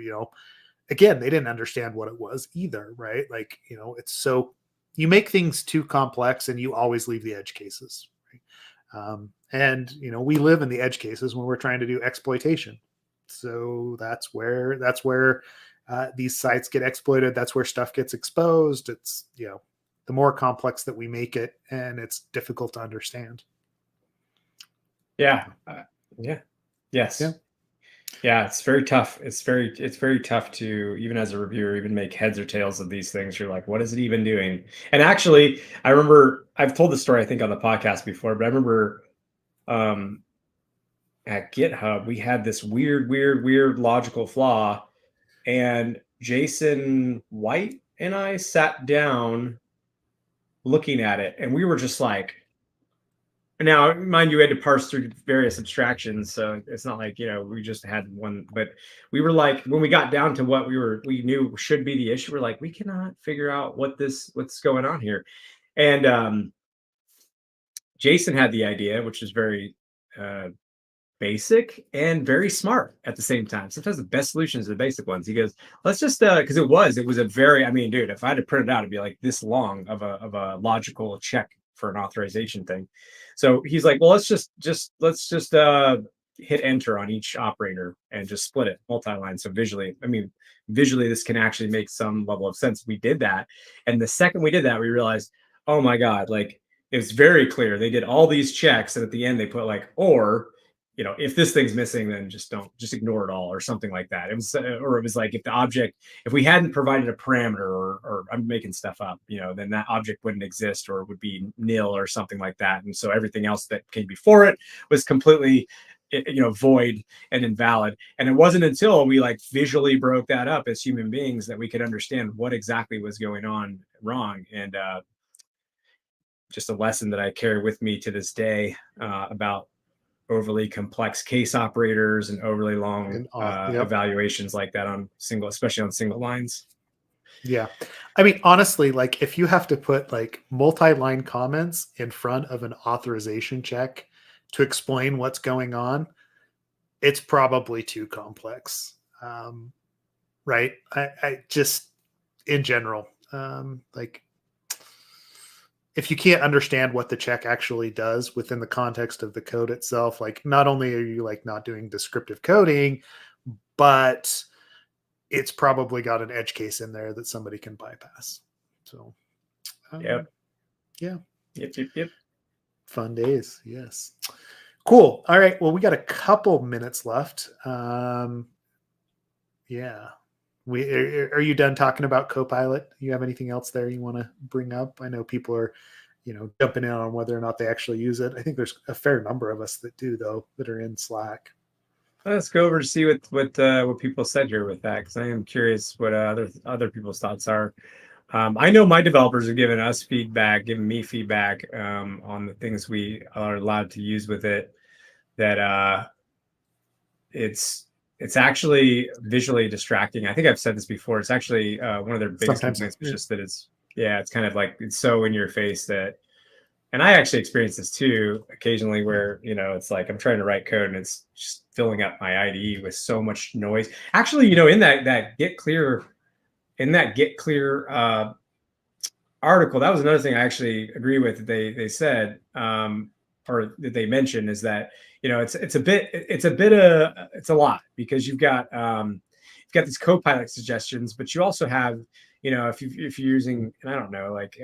again, they didn't understand what it was either, right? Like, it's so, you make things too complex and you always leave the edge cases, right? And we live in the edge cases when we're trying to do exploitation. So that's where these sites get exploited. That's where stuff gets exposed. It's the more complex that we make it, and it's difficult to understand. Yes. Yeah, it's very tough. It's very tough to, even as a reviewer, even make heads or tails of these things. You're like, what is it even doing? And actually, I remember, I've told the story, I think, on the podcast before, but I remember at GitHub, we had this weird logical flaw, and Jason White and I sat down looking at it, and we were just like, now, mind you, we had to parse through various abstractions, so it's not like, we just had one, but we were like, when we got down to what we knew should be the issue, we're like, we cannot figure out what's going on here. And Jason had the idea, which is very basic and very smart at the same time. Sometimes the best solutions are the basic ones. He goes, let's just, because it was a very, I mean, dude, if I had to print it out, it'd be like this long of a logical check for an authorization thing. So he's like, well, let's just hit enter on each operator and just split it multi-line. So visually this can actually make some level of sense. We did that. And the second we did that, we realized, oh my God, like, it was very clear. They did all these checks, and at the end they put like, or if this thing's missing, then just ignore it all or something like that. It was, or it was like if we hadn't provided a parameter or I'm making stuff up, then that object wouldn't exist or would be nil or something like that. And so everything else that came before it was completely, void and invalid. And it wasn't until we like visually broke that up as human beings that we could understand what exactly was going on wrong. And just a lesson that I carry with me to this day about overly complex case operators and overly long evaluations like that especially on single lines. Yeah. I mean, honestly, like if you have to put like multi-line comments in front of an authorization check to explain what's going on, it's probably too complex. Right. I just, in general, like if you can't understand what the check actually does within the context of the code itself, like not only are you like not doing descriptive coding, but it's probably got an edge case in there that somebody can bypass. So, Yep. Fun days. Yes. Cool. All right. Well, we got a couple minutes left. Yeah. Are you done talking about Copilot? You have anything else there you want to bring up? I know people are, jumping in on whether or not they actually use it. I think there's a fair number of us that do, though, that are in Slack. Let's go over to see what people said here with that, because I am curious what other people's thoughts are. I know my developers have given me feedback on the things we are allowed to use with it. That it's actually visually distracting. I think I've said this before. It's actually one of their biggest complaints is just that it's kind of like it's so in your face that. And I actually experience this too occasionally where, it's like I'm trying to write code and it's just filling up my IDE with so much noise. Actually, in that GitClear article, that was another thing I actually agree with. They said, or that they mentioned, is that, it's a lot because you've got these Copilot suggestions, but you also have, if you're using, and I don't know, like,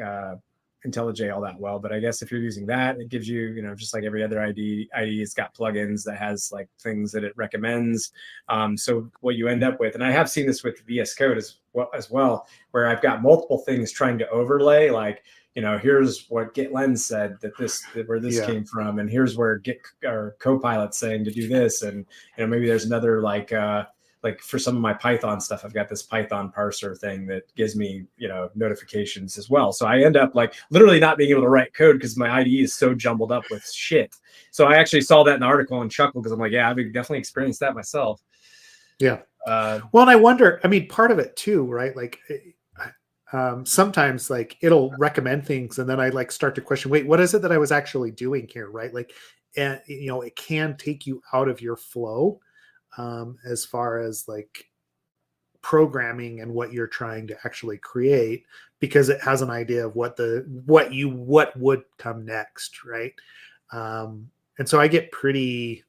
IntelliJ all that well, but I guess if you're using that, it gives you, just like every other IDE, it's got plugins that has like things that it recommends. So what you end up with, and I have seen this with VS Code as well, where I've got multiple things trying to overlay, like, here's what GitLens said where this came from, and here's where Git or Copilot's saying to do this, and maybe there's another like for some of my Python stuff, I've got this Python parser thing that gives me, notifications as well. So I end up like literally not being able to write code because my IDE is so jumbled up with shit. So I actually saw that in the article and chuckled because I'm like, yeah, I've definitely experienced that myself. Yeah. Well, and I wonder, I mean, part of it too, right? Like sometimes like it'll recommend things and then I like start to question, wait, what is it that I was actually doing here? Right. Like, and it can take you out of your flow. As far as like programming and what you're trying to actually create, because it has an idea of what would come next, right? And so I pretty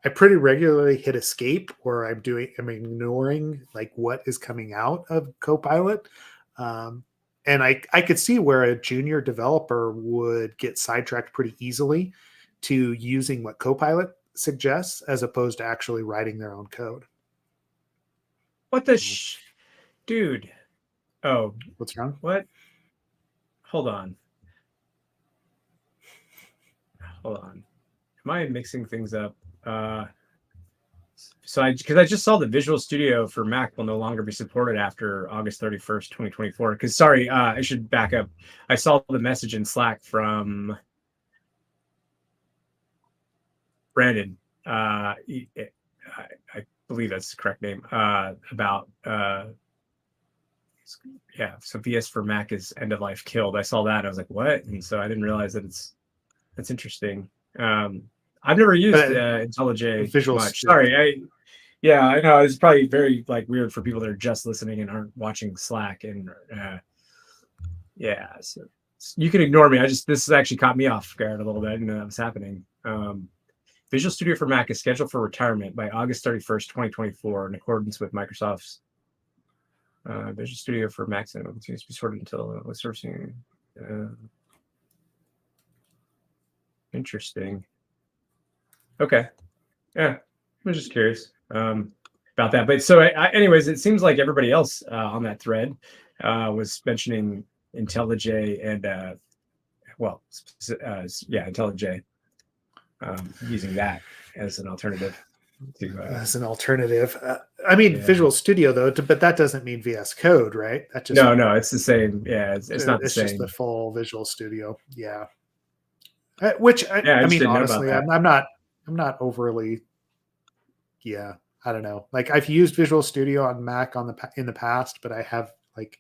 regularly hit escape, or I'm ignoring like what is coming out of Copilot. And I could see where a junior developer would get sidetracked pretty easily to using what Copilot suggests as opposed to actually writing their own code. What the dude? Oh, what's wrong? What? Hold on. Am I mixing things up? Because I just saw the Visual Studio for Mac will no longer be supported after August 31st, 2024. Because sorry, I should back up. I saw the message in Slack from Brandon. I believe that's the correct name. About so VS for Mac is end of life killed. I saw that and I was like, what? And so I didn't realize that that's interesting. I've never used IntelliJ Visual much. Studio. Sorry, I know it's probably very like weird for people that are just listening and aren't watching Slack. And so you can ignore me. This has actually caught me off guard a little bit. I didn't know that was happening. Visual Studio for Mac is scheduled for retirement by August 31st, 2024, in accordance with Microsoft's Visual Studio for Mac and continues to be sorted until sourcing. Interesting. Okay. Yeah. I was just curious about that. But so, anyways, it seems like everybody else on that thread was mentioning IntelliJ and, IntelliJ, using that as an alternative to. As an alternative. I mean, Yeah. Visual Studio, though, but that doesn't mean VS Code, right? That just No, it's the same. Yeah, it's not the it's just the same. full Visual Studio. Yeah. Which Yeah, I I just mean, didn't know about honestly, that. I'm not overly. Yeah, I don't know. Like I've used Visual Studio on Mac in the past, but I have like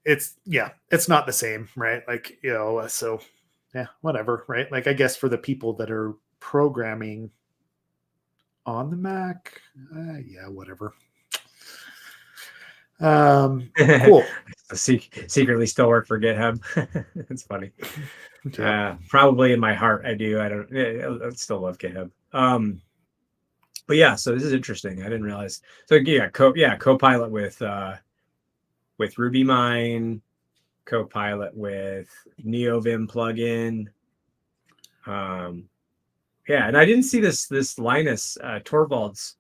it's not the same, right? Like so yeah, whatever, right? Like I guess for the people that are programming on the Mac, yeah, whatever. Cool. Secretly still work for GitHub. It's funny. Yeah. Probably in my heart, I do. I still love GitHub. But yeah, so this is interesting. I didn't realize. So yeah, Copilot with RubyMine, Copilot with NeoVim plugin. Yeah, and I didn't see this Linus Torvalds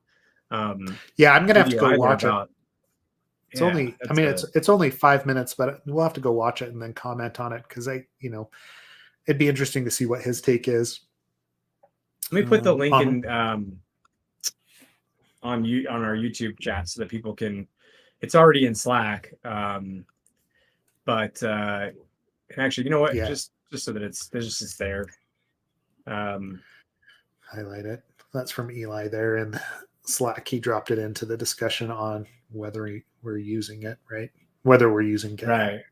Yeah, I'm gonna have to video go either watch it. about. It's Yeah, only, I mean, it's only 5 minutes, but we'll have to go watch it and then comment on it because it'd be interesting to see what his take is. Let me put the link in on our YouTube chat so that people can. It's already in Slack, but actually, you know what? Yeah. Just so that it's there. Highlight it. That's from Eli there in Slack. He dropped it into the discussion on whether we're using it, right? Whether we're using Right.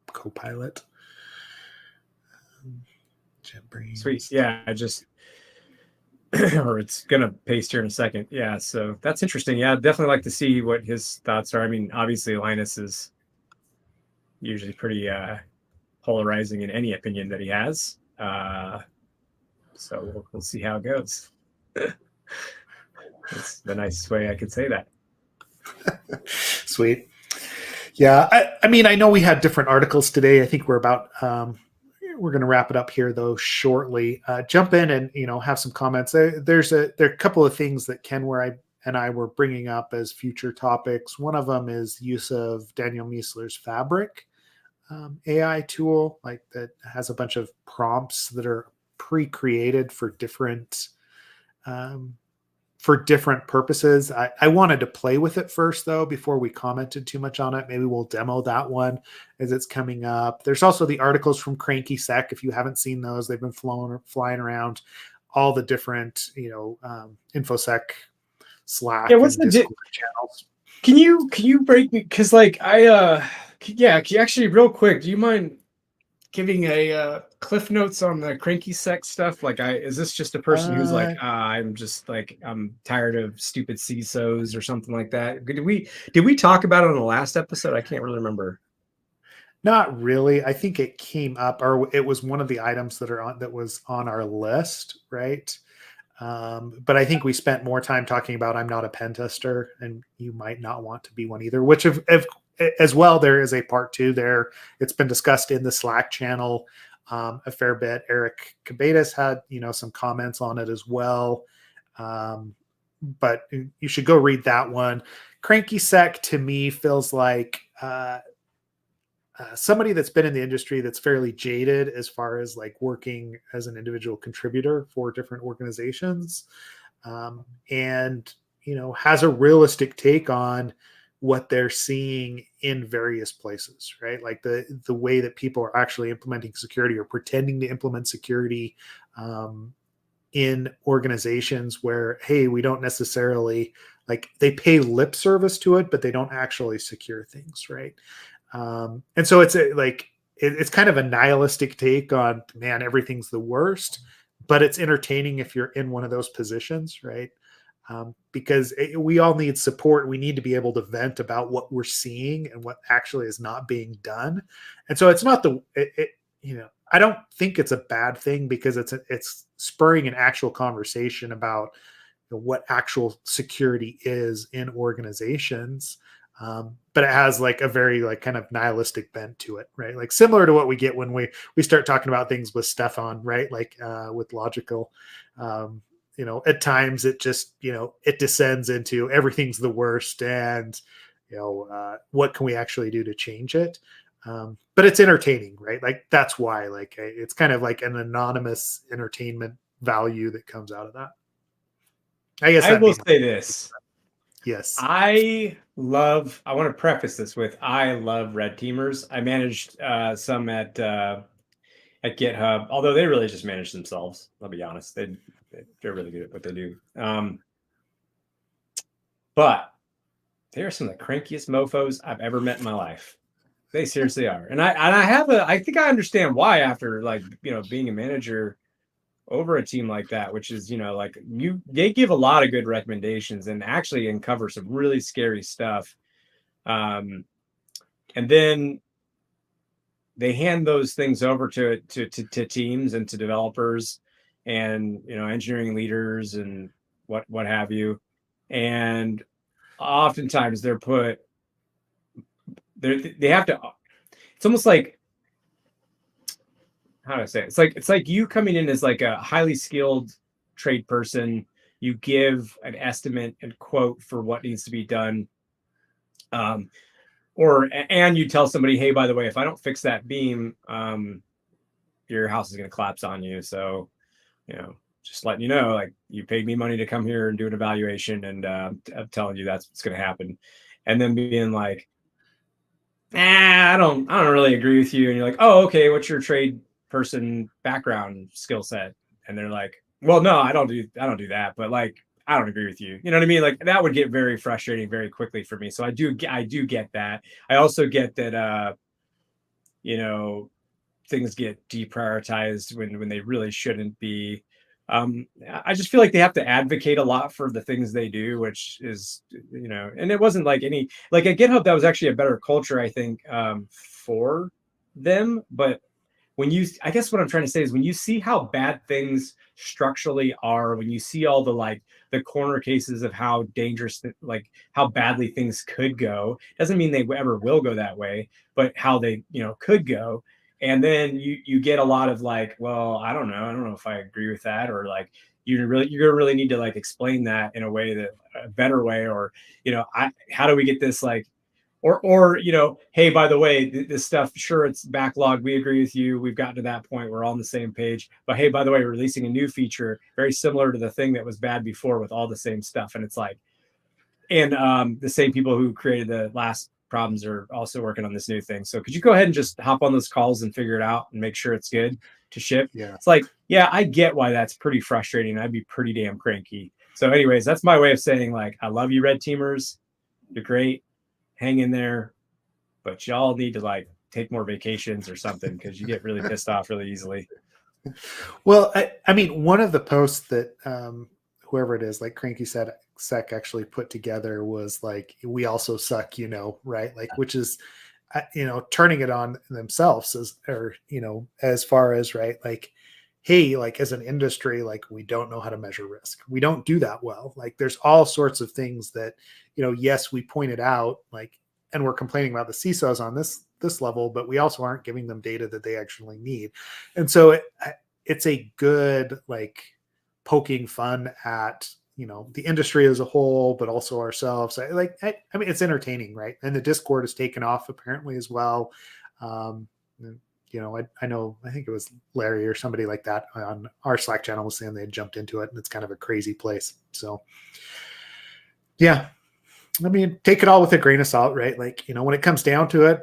Copilot. Sweet. Yeah, I just or it's gonna paste here in a second. Yeah, so that's interesting. Yeah, I'd definitely like to see what his thoughts are. I mean, obviously Linus is usually pretty polarizing in any opinion that he has. So we'll see how it goes. That's the nicest way I could say that. Sweet. Yeah, I mean, I know we had different articles today. I think we're going to wrap it up here though shortly. Jump in and have some comments. There are a couple of things that Ken and I were bringing up as future topics. One of them is use of Daniel Miessler's Fabric AI tool, like that has a bunch of prompts that are pre-created for different purposes. I wanted to play with it first, though, before we commented too much on it. Maybe we'll demo that one as it's coming up. There's also the articles from Cranky Sec. If you haven't seen those, they've been flying around all the different, InfoSec, Slack, what's and the Discord channels. Can you break me? Because like actually, real quick, do you mind giving a cliff notes on the Cranky Sec stuff? Like, is this just a person who's like, I'm just like, I'm tired of stupid CISOs or something like that? Did we talk about it on the last episode? I can't really remember. Not really. I think it came up, or it was one of the items that was on our list, right? But I think we spent more time talking about I'm not a pen tester, and you might not want to be one either. Which, if as well, there is a part 2 there. It's been discussed in the Slack channel a fair bit. Eric Cabetas had some comments on it as well, but you should go read that one. Cranky Sec to me feels like somebody that's been in the industry that's fairly jaded as far as like working as an individual contributor for different organizations, and has a realistic take on what they're seeing in various places, right? Like the way that people are actually implementing security or pretending to implement security in organizations where, hey, we don't necessarily, like, they pay lip service to it, but they don't actually secure things, right? And so it's it's kind of a nihilistic take on, man, everything's the worst, but it's entertaining if you're in one of those positions, right? Because we all need support. We need to be able to vent about what we're seeing and what actually is not being done. And so it's not I don't think it's a bad thing, because it's spurring an actual conversation about what actual security is in organizations. But it has like a very like kind of nihilistic bent to it, right? Like similar to what we get when we start talking about things with Stefan, right? Like with logical, at times it just, it descends into everything's the worst, and what can we actually do to change it? But it's entertaining, right? Like that's why, like, it's kind of like an anonymous entertainment value that comes out of that. I guess I will be say this. Yes. I want to preface this with, I love red teamers. I managed some at GitHub, although they really just manage themselves. I'll be honest. They're really good at what they do. But they are some of the crankiest mofos I've ever met in my life. They seriously are. And I think I understand why, after like, being a manager over a team like that, which is, they give a lot of good recommendations and actually uncover some really scary stuff. And then they hand those things over to teams and to developers and, engineering leaders and what have you. And oftentimes they have to, it's almost like, how do I say it? It's like you coming in as like a highly skilled trade person. You give an estimate and quote for what needs to be done. And you tell somebody, hey, by the way, if I don't fix that beam, your house is going to collapse on you. So, just letting you know, like, you paid me money to come here and do an evaluation, and I'm telling you that's what's going to happen. And then being like, I don't really agree with you. And you're like, oh, okay, what's your trade person background skill set? And they're like, well, no, I don't do that, but like, I don't agree with you. You know what I mean? Like, that would get very frustrating very quickly for me. So I do get that. I also get that, things get deprioritized when they really shouldn't be. I just feel like they have to advocate a lot for the things they do, which is, and it wasn't like at GitHub, that was actually a better culture, I think, for them. But I guess what I'm trying to say is, when you see how bad things structurally are, when you see all the corner cases of how dangerous, like how badly things could go, doesn't mean they ever will go that way, but how they, could go. And then you get a lot of like, well, I don't know if I agree with that, or like, you're gonna really need to like explain that in a better way, or, how do we get this like, or hey, by the way, this stuff, sure, it's backlogged, we agree with you, we've gotten to that point, we're all on the same page, but hey, by the way, we're releasing a new feature very similar to the thing that was bad before, with all the same stuff. And it's like, and the same people who created the last problems are also working on this new thing. So could you go ahead and just hop on those calls and figure it out and make sure it's good to ship? Yeah. It's like, yeah, I get why that's pretty frustrating. I'd be pretty damn cranky. So anyways, that's my way of saying, like, I love you, red teamers. You're great. Hang in there. But y'all need to like take more vacations or something, because you get really pissed off really easily. Well, I mean, one of the posts that whoever it is, like Cranky said, Sec actually put together was like, we also suck, right? Like, which is, turning it on themselves as far as, right, like, hey, like, as an industry, like, we don't know how to measure risk. We don't do that well. Like, there's all sorts of things that, yes, we pointed out, like, and we're complaining about the CISOs on this level, but we also aren't giving them data that they actually need. And so it's a good, like, poking fun at, the industry as a whole, but also ourselves. I mean, it's entertaining, right? And the Discord has taken off apparently as well. I know, I think it was Larry or somebody like that on our Slack channel was saying they had jumped into it, and it's kind of a crazy place. So yeah, I mean, take it all with a grain of salt, right? Like, when it comes down to it,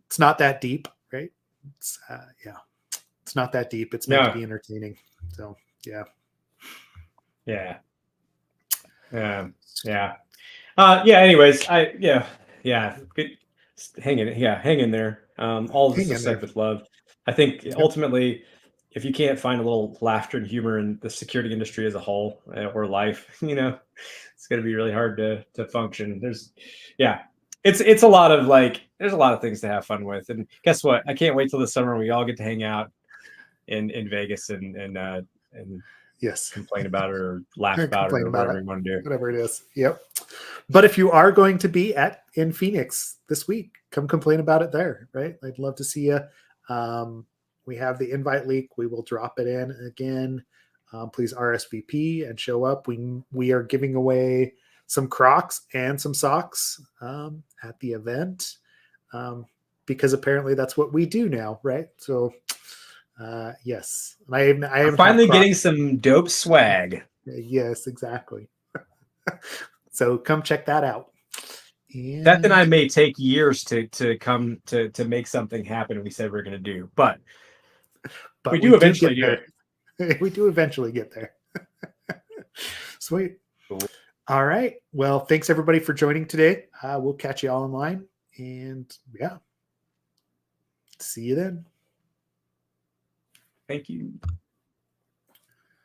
it's not that deep, right? It's it's not that deep. It's meant to be entertaining. So yeah. Anyways, good. Hang in there. All of this is said with love. I think ultimately, if you can't find a little laughter and humor in the security industry as a whole, or life, it's going to be really hard to function. It's a lot of like, there's a lot of things to have fun with. And guess what? I can't wait till the summer when we all get to hang out in Vegas and yes, complain about it or laugh about it, or whatever you want to do. Whatever it is. Yep. But if you are going to be in Phoenix this week, come complain about it there, right? I'd love to see you. We have the invite link. We will drop it in again. Please RSVP and show up. We are giving away some Crocs and some socks at the event because apparently that's what we do now, right? So yes, I am finally getting some dope swag. Yes, exactly. So come check that out. Seth and I may take years to come to make something happen we said we're going to do, but we do eventually do it. We do eventually get there. Sweet. Cool. All right. Well, thanks everybody for joining today. We'll catch you all online, and yeah, see you then. Thank you.